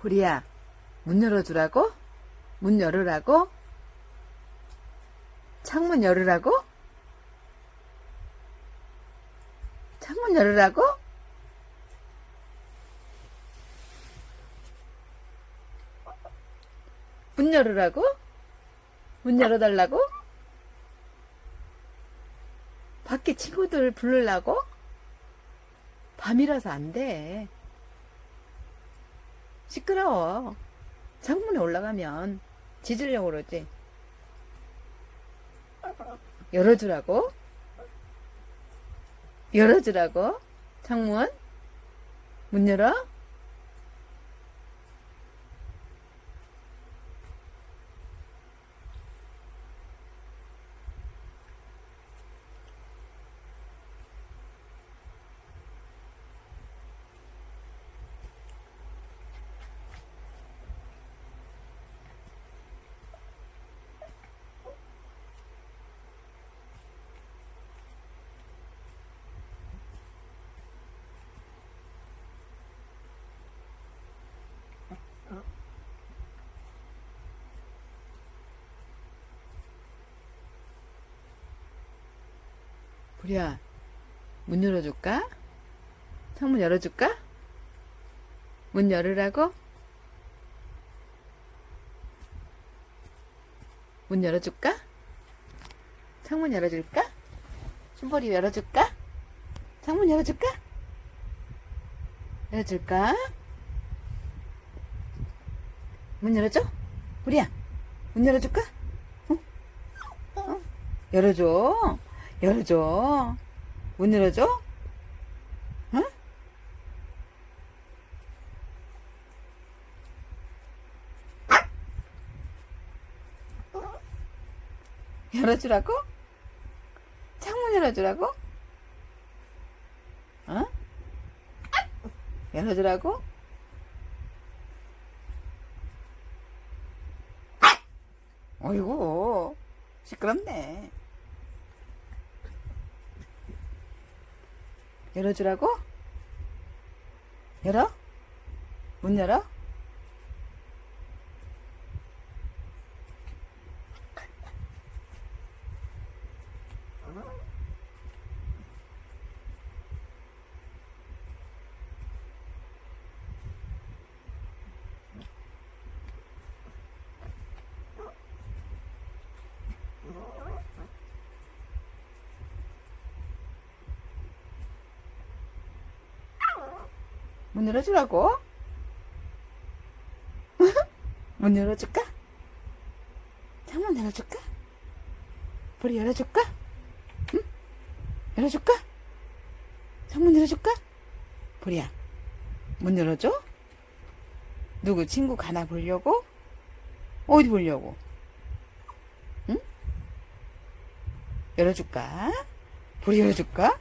보리야, 문 열어주라고? 문 열으라고? 창문 열으라고? 창문 열으라고? 문 열으라고? 문 열어달라고? 밖에 친구들 부르려고? 밤이라서 안 돼. 시끄러워. 창문에 올라가면 짖으려고 그러지. 열어주라고? 열어주라고? 창문? 문 열어? 보리야, 문 열어줄까? 창문 열어줄까? 문 열으라고? 문 열어줄까? 창문 열어줄까? 춤보리 열어줄까? 창문 열어줄까? 열어줄까? 문 열어줘? 보리야, 문 열어줄까? 어? 어? 열어줘. 열어줘. 문 열어줘? 응? 열어주라고? 창문 열어주라고? 어? 열어주라고? 어이구, 시끄럽네. 열어주라고? 열어? 문 열어? 문 열어주라고? 문 열어줄까? 창문 열어줄까? 보리 열어줄까? 응? 열어줄까? 창문 열어줄까? 보리야, 문 열어줘? 누구 친구 가나 보려고? 어디 보려고? 응? 열어줄까? 보리 열어줄까?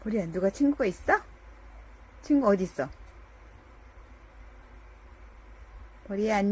보리야, 누가 친구가 있어? 친구 어디 있어? 보리야, 안녕.